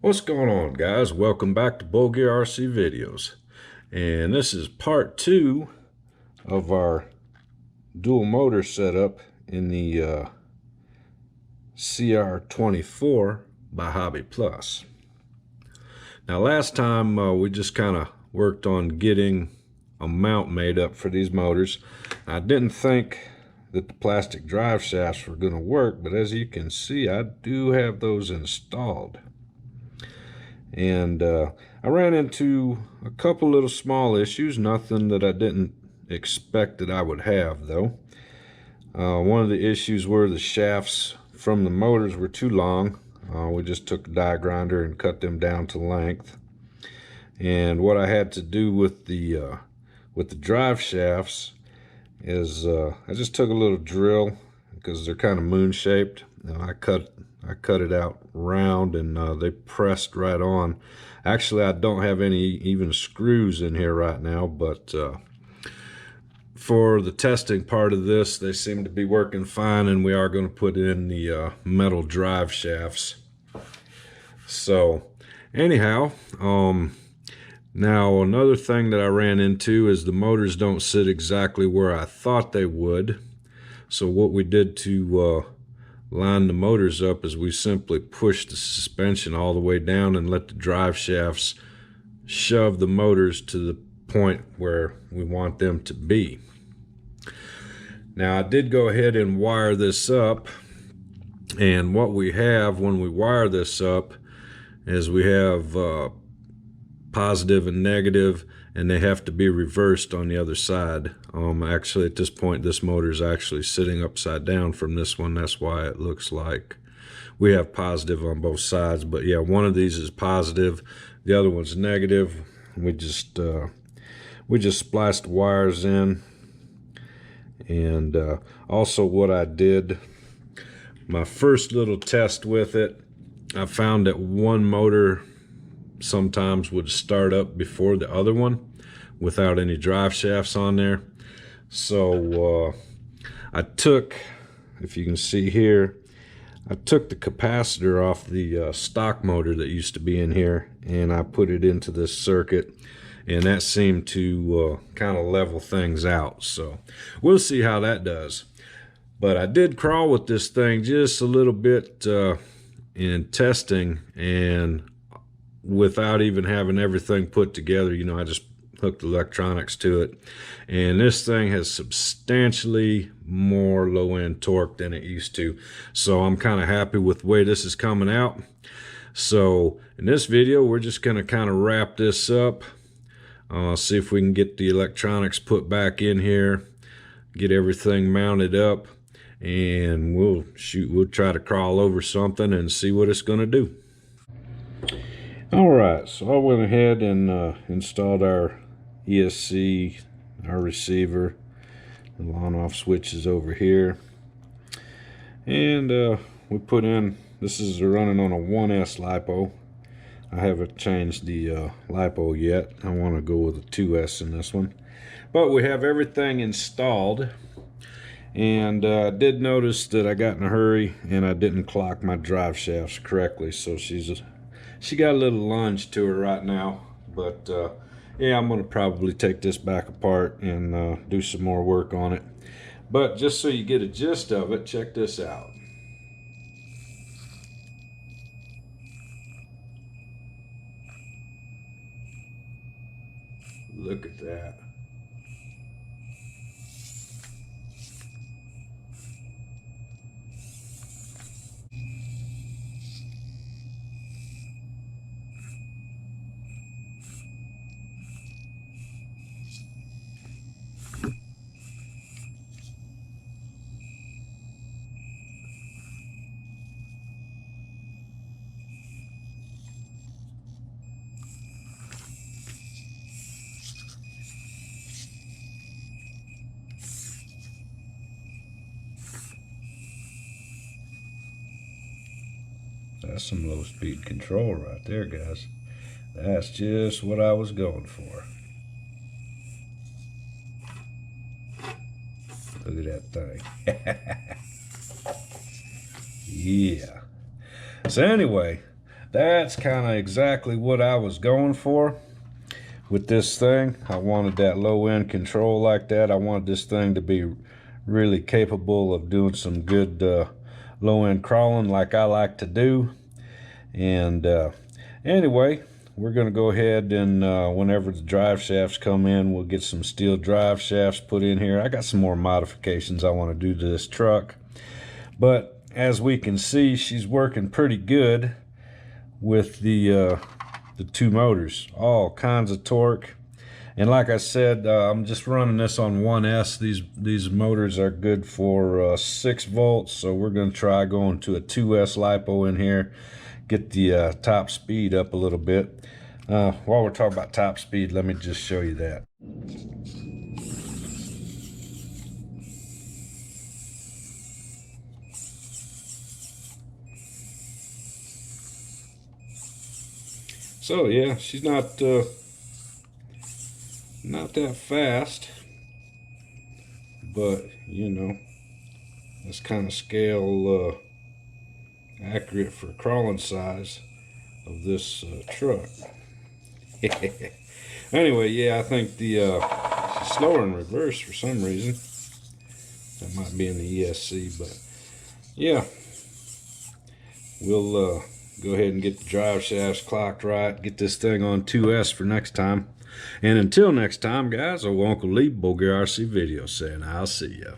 What's going on, guys? Welcome back to bullgearrc videos, and this is part 2 of our dual motor setup in the CR24 by Hobby Plus. Now last time we just kind of worked on getting a mount made up for these motors. I didn't think that the plastic drive shafts were going to work, but as you can see, I do have those installed. And I ran into a couple little small issues, nothing that I didn't expect that I would have though. One of the issues were the shafts from the motors were too long. We just took a die grinder and cut them down to length. And what I had to do with the drive shafts is I just took a little drill, because they're kind of moon shaped. I cut it out round, and they pressed right on. Actually, I don't have any even screws in here right now, but for the testing part of this, they seem to be working fine, and we are going to put in the metal drive shafts. So anyhow, now another thing that I ran into is the motors don't sit exactly where I thought they would. So what we did to line the motors up is we simply pushed the suspension all the way down and let the drive shafts shove the motors to the point where we want them to be. Now I did go ahead and wire this up, and what we have when we wire this up is we have positive and negative, and they have to be reversed on the other side. Actually at this point this motor is actually sitting upside down from this one. That's why it looks like we have positive on both sides. But yeah, one of these is positive, the other one's negative. We just spliced wires in. And also what I did, my first little test with it, I found that one motor sometimes would start up before the other one without any drive shafts on there. So I took, if you can see here, I took the capacitor off the stock motor that used to be in here, and I put it into this circuit, and that seemed to kind of level things out. So we'll see how that does. But I did crawl with this thing just a little bit in testing, and without even having everything put together, you know, I just hooked electronics to it, and this thing has substantially more low-end torque than it used to. So I'm kind of happy with the way this is coming out. So in this video we're just going to kind of wrap this up, see if we can get the electronics put back in here, get everything mounted up, and we'll try to crawl over something and see what it's going to do. Alright, so I went ahead and installed our ESC, our receiver, and on-off switches over here. And we put in, this is running on a 1S LiPo. I haven't changed the LiPo yet. I want to go with a 2S in this one. But we have everything installed. And I did notice that I got in a hurry and I didn't clock my drive shafts correctly. So she got a little lunge to her right now, but yeah, I'm gonna probably take this back apart and do some more work on it. But just so you get a gist of it, check this out. Look at that. That's some low speed control right there, guys. That's just what I was going for. Look at that thing. Yeah. So anyway, that's kind of exactly what I was going for with this thing. I wanted that low end control like that. I wanted this thing to be really capable of doing some good low end crawling like I like to do. And anyway, we're going to go ahead and whenever the drive shafts come in, we'll get some steel drive shafts put in here. I got some more modifications I want to do to this truck, but as we can see, she's working pretty good with the two motors, all kinds of torque. And like I said, I'm just running this on 1S. These motors are good for 6 volts, so we're going to try going to a 2S LiPo in here, get the top speed up a little bit. While we're talking about top speed, let me just show you that. So yeah, she's not that fast, but you know, that's kind of scale accurate for crawling size of this truck. Anyway, yeah, I think the she's slower in reverse for some reason. That might be in the ESC, but yeah, we'll go ahead and get the drive shafts clocked right, get this thing on 2S for next time. And until next time, guys, old Uncle Lee, bullgearrc video, saying I'll see ya.